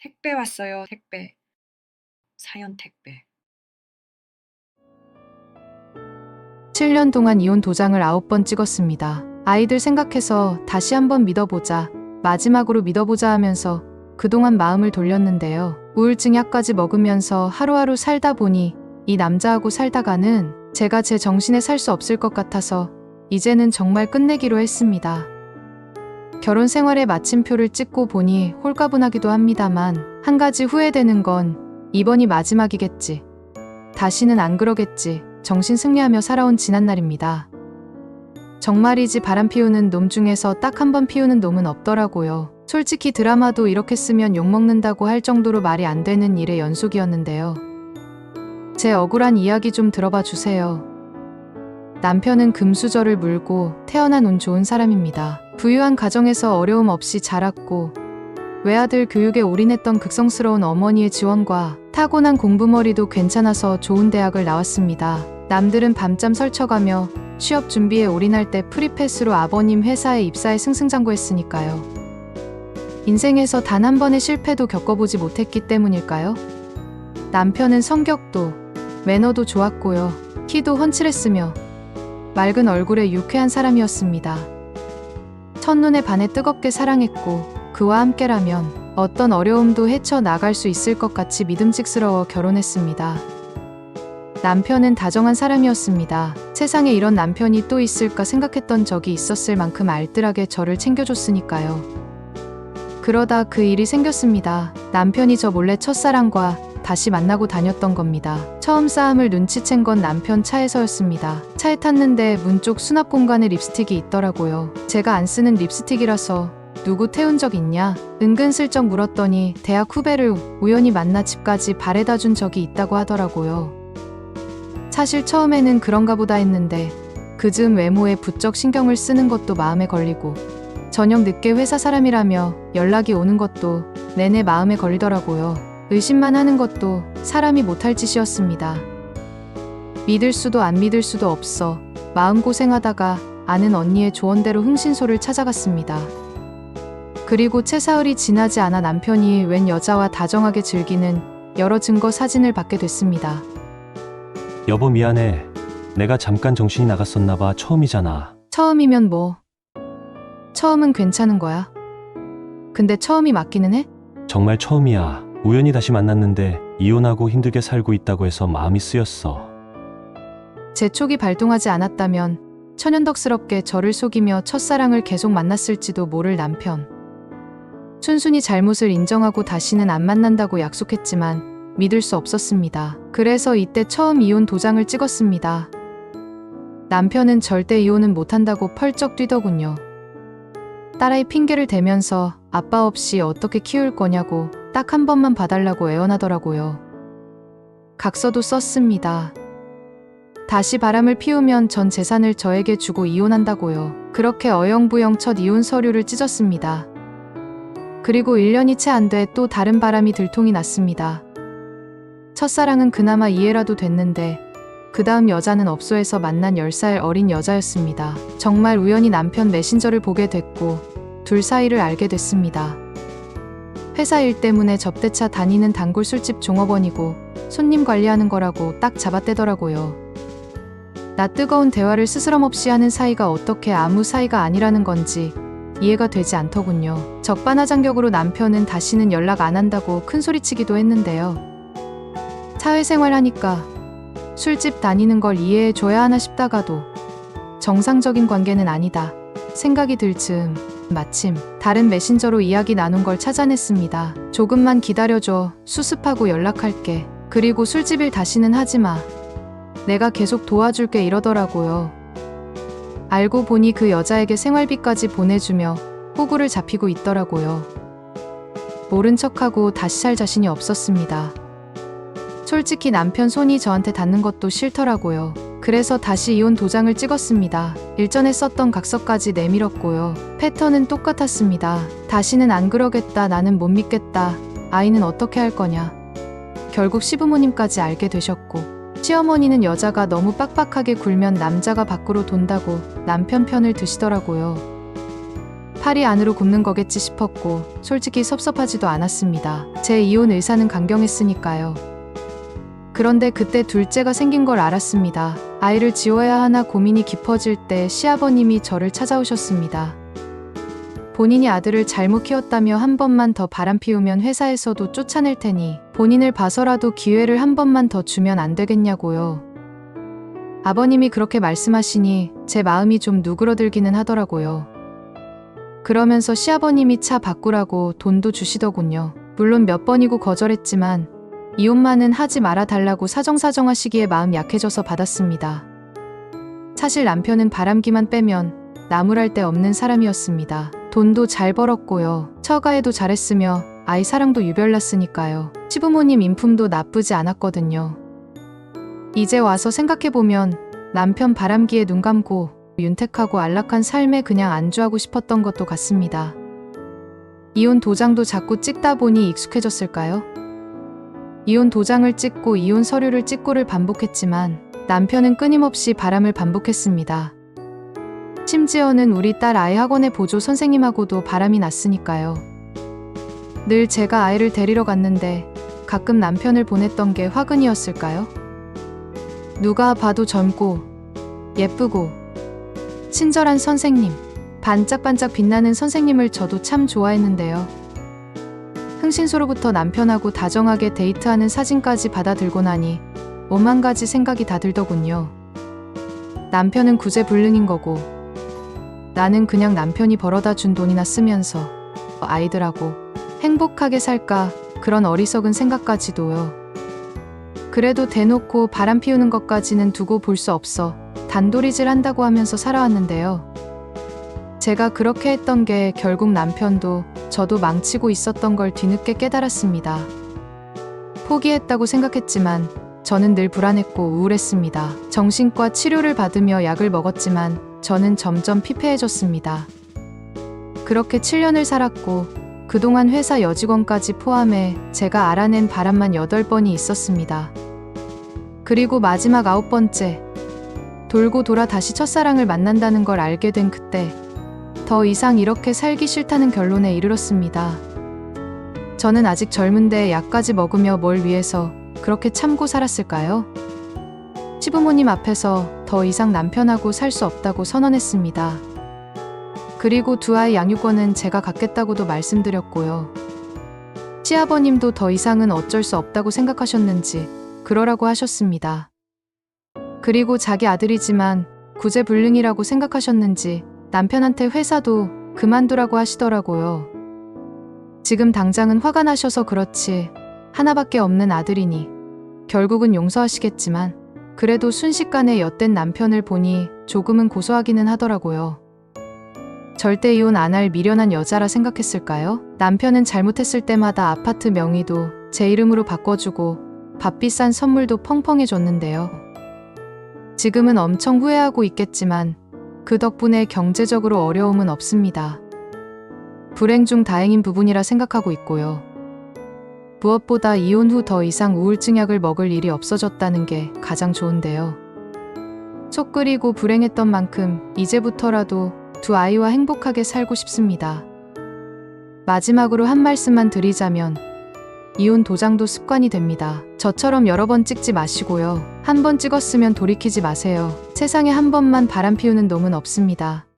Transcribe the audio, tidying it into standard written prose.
택배 왔어요, 택배. 사연 택배. 7년 동안 이혼 도장을 9번 찍었습니다. 아이들 생각해서 다시 한번 믿어보자, 마지막으로 믿어보자 하면서 그동안 마음을 돌렸는데요. 우울증 약까지 먹으면서 하루하루 살다 보니 이 남자하고 살다가는 제가 제 정신에 살 수 없을 것 같아서 이제는 정말 끝내기로 했습니다. 결혼 생활에 마침표를 찍고 보니 홀가분하기도 합니다만 한 가지 후회되는 건 이번이 마지막이겠지. 다시는 안 그러겠지. 정신 승리하며 살아온 지난날입니다. 정말이지 바람 피우는 놈 중에서 딱 한 번 피우는 놈은 없더라고요. 솔직히 드라마도 이렇게 쓰면 욕먹는다고 할 정도로 말이 안 되는 일의 연속이었는데요. 제 억울한 이야기 좀 들어봐 주세요. 남편은 금수저를 물고 태어난 운 좋은 사람입니다. 부유한 가정에서 어려움 없이 자랐고 외아들 교육에 올인했던 극성스러운 어머니의 지원과 타고난 공부머리도 괜찮아서 좋은 대학을 나왔습니다. 남들은 밤잠 설쳐가며 취업 준비에 올인할 때 프리패스로 아버님 회사에 입사해 승승장구했으니까요. 인생에서 단 한 번의 실패도 겪어보지 못했기 때문일까요? 남편은 성격도 매너도 좋았고요. 키도 훤칠했으며 맑은 얼굴에 유쾌한 사람이었습니다. 첫눈에 반해 뜨겁게 사랑했고 그와 함께라면 어떤 어려움도 헤쳐나갈 수 있을 것 같이 믿음직스러워 결혼했습니다. 남편은 다정한 사람이었습니다. 세상에 이런 남편이 또 있을까 생각했던 적이 있었을 만큼 알뜰하게 저를 챙겨줬으니까요. 그러다 그 일이 생겼습니다. 남편이 저 몰래 첫사랑과 다시 만나고 다녔던 겁니다. 처음 싸움을 눈치챈 건 남편 차에서였습니다. 차에 탔는데 문 쪽 수납 공간에 립스틱이 있더라고요. 제가 안 쓰는 립스틱이라서 누구 태운 적 있냐? 은근슬쩍 물었더니 대학 후배를 우연히 만나 집까지 바래다 준 적이 있다고 하더라고요. 사실 처음에는 그런가 보다 했는데 그 즈음 외모에 부쩍 신경을 쓰는 것도 마음에 걸리고 저녁 늦게 회사 사람이라며 연락이 오는 것도 내내 마음에 걸리더라고요. 의심만 하는 것도 사람이 못할 짓이었습니다. 믿을 수도 안 믿을 수도 없어 마음고생하다가 아는 언니의 조언대로 흥신소를 찾아갔습니다. 그리고 채사흘이 지나지 않아 남편이 웬 여자와 다정하게 즐기는 여러 증거 사진을 받게 됐습니다. 여보 미안해. 내가 잠깐 정신이 나갔었나봐. 처음이잖아. 처음이면 뭐. 처음은 괜찮은 거야. 근데 처음이 맞기는 해? 정말 처음이야. 우연히 다시 만났는데 이혼하고 힘들게 살고 있다고 해서 마음이 쓰였어. 제 촉이 발동하지 않았다면 천연덕스럽게 저를 속이며 첫사랑을 계속 만났을지도 모를 남편. 순순히 잘못을 인정하고 다시는 안 만난다고 약속했지만 믿을 수 없었습니다. 그래서 이때 처음 이혼 도장을 찍었습니다. 남편은 절대 이혼은 못한다고 펄쩍 뛰더군요. 딸아이 핑계를 대면서 아빠 없이 어떻게 키울 거냐고 딱 한 번만 봐달라고 애원하더라고요. 각서도 썼습니다. 다시 바람을 피우면 전 재산을 저에게 주고 이혼한다고요. 그렇게 어영부영 첫 이혼 서류를 찢었습니다. 그리고 1년이 채 안 돼 또 다른 바람이 들통이 났습니다. 첫사랑은 그나마 이해라도 됐는데 그 다음 여자는 업소에서 만난 10살 어린 여자였습니다. 정말 우연히 남편 메신저를 보게 됐고 둘 사이를 알게 됐습니다. 회사 일 때문에 접대차 다니는 단골 술집 종업원이고 손님 관리하는 거라고 딱 잡아떼더라고요. 나 뜨거운 대화를 스스럼없이 하는 사이가 어떻게 아무 사이가 아니라는 건지 이해가 되지 않더군요. 적반하장격으로 남편은 다시는 연락 안 한다고 큰소리치기도 했는데요. 사회생활 하니까 술집 다니는 걸 이해해줘야 하나 싶다가도 정상적인 관계는 아니다 생각이 들 즈음 마침 다른 메신저로 이야기 나눈 걸 찾아냈습니다. 조금만 기다려줘. 수습하고 연락할게. 그리고 술집 일 다시는 하지마. 내가 계속 도와줄게 이러더라고요. 알고 보니 그 여자에게 생활비까지 보내주며 호구를 잡히고 있더라고요. 모른 척하고 다시 살 자신이 없었습니다. 솔직히 남편 손이 저한테 닿는 것도 싫더라고요. 그래서 다시 이혼 도장을 찍었습니다. 일전에 썼던 각서까지 내밀었고요. 패턴은 똑같았습니다. 다시는 안 그러겠다. 나는 못 믿겠다. 아이는 어떻게 할 거냐. 결국 시부모님까지 알게 되셨고 시어머니는 여자가 너무 빡빡하게 굴면 남자가 밖으로 돈다고 남편 편을 드시더라고요. 팔이 안으로 굽는 거겠지 싶었고 솔직히 섭섭하지도 않았습니다. 제 이혼 의사는 강경했으니까요. 그런데 그때 둘째가 생긴 걸 알았습니다. 아이를 지워야 하나 고민이 깊어질 때 시아버님이 저를 찾아오셨습니다. 본인이 아들을 잘못 키웠다며 한 번만 더 바람 피우면 회사에서도 쫓아낼 테니 본인을 봐서라도 기회를 한 번만 더 주면 안 되겠냐고요. 아버님이 그렇게 말씀하시니 제 마음이 좀 누그러들기는 하더라고요. 그러면서 시아버님이 차 바꾸라고 돈도 주시더군요. 물론 몇 번이고 거절했지만 이혼만은 하지 말아 달라고 사정사정하시기에 마음 약해져서 받았습니다. 사실 남편은 바람기만 빼면 나무랄 데 없는 사람이었습니다. 돈도 잘 벌었고요. 처가에도 잘했으며 아이 사랑도 유별났으니까요. 시부모님 인품도 나쁘지 않았거든요. 이제 와서 생각해보면 남편 바람기에 눈 감고 윤택하고 안락한 삶에 그냥 안주하고 싶었던 것도 같습니다. 이혼 도장도 자꾸 찍다 보니 익숙해졌을까요? 이혼 도장을 찍고 이혼 서류를 찍고를 반복했지만 남편은 끊임없이 바람을 반복했습니다. 심지어는 우리 딸 아이 학원의 보조 선생님하고도 바람이 났으니까요. 늘 제가 아이를 데리러 갔는데 가끔 남편을 보냈던 게 화근이었을까요? 누가 봐도 젊고 예쁘고 친절한 선생님, 반짝반짝 빛나는 선생님을 저도 참 좋아했는데요. 흥신소로부터 남편하고 다정하게 데이트하는 사진까지 받아들고 나니 오만 가지 생각이 다 들더군요. 남편은 구제불능인 거고 나는 그냥 남편이 벌어다 준 돈이나 쓰면서 아이들하고 행복하게 살까 그런 어리석은 생각까지도요. 그래도 대놓고 바람 피우는 것까지는 두고 볼 수 없어 단도리질 한다고 하면서 살아왔는데요. 제가 그렇게 했던 게 결국 남편도 저도 망치고 있었던 걸 뒤늦게 깨달았습니다. 포기했다고 생각했지만 저는 늘 불안했고 우울했습니다. 정신과 치료를 받으며 약을 먹었지만 저는 점점 피폐해졌습니다. 그렇게 7년을 살았고 그동안 회사 여직원까지 포함해 제가 알아낸 바람만 8번이 있었습니다. 그리고 마지막 9번째, 돌고 돌아 다시 첫사랑을 만난다는 걸 알게 된 그때 더 이상 이렇게 살기 싫다는 결론에 이르렀습니다. 저는 아직 젊은데 약까지 먹으며 뭘 위해서 그렇게 참고 살았을까요? 시부모님 앞에서 더 이상 남편하고 살 수 없다고 선언했습니다. 그리고 두 아이 양육권은 제가 갖겠다고도 말씀드렸고요. 시아버님도 더 이상은 어쩔 수 없다고 생각하셨는지 그러라고 하셨습니다. 그리고 자기 아들이지만 구제불능이라고 생각하셨는지 남편한테 회사도 그만두라고 하시더라고요. 지금 당장은 화가 나셔서 그렇지 하나밖에 없는 아들이니 결국은 용서하시겠지만 그래도 순식간에 엿된 남편을 보니 조금은 고소하기는 하더라고요. 절대 이혼 안 할 미련한 여자라 생각했을까요? 남편은 잘못했을 때마다 아파트 명의도 제 이름으로 바꿔주고 값 비싼 선물도 펑펑 해줬는데요. 지금은 엄청 후회하고 있겠지만 그 덕분에 경제적으로 어려움은 없습니다. 불행 중 다행인 부분이라 생각하고 있고요. 무엇보다 이혼 후 더 이상 우울증 약을 먹을 일이 없어졌다는 게 가장 좋은데요. 속 끓이고 불행했던 만큼 이제부터라도 두 아이와 행복하게 살고 싶습니다. 마지막으로 한 말씀만 드리자면 이혼 도장도 습관이 됩니다. 저처럼 여러 번 찍지 마시고요. 한 번 찍었으면 돌이키지 마세요. 세상에 한 번만 바람 피우는 놈은 없습니다.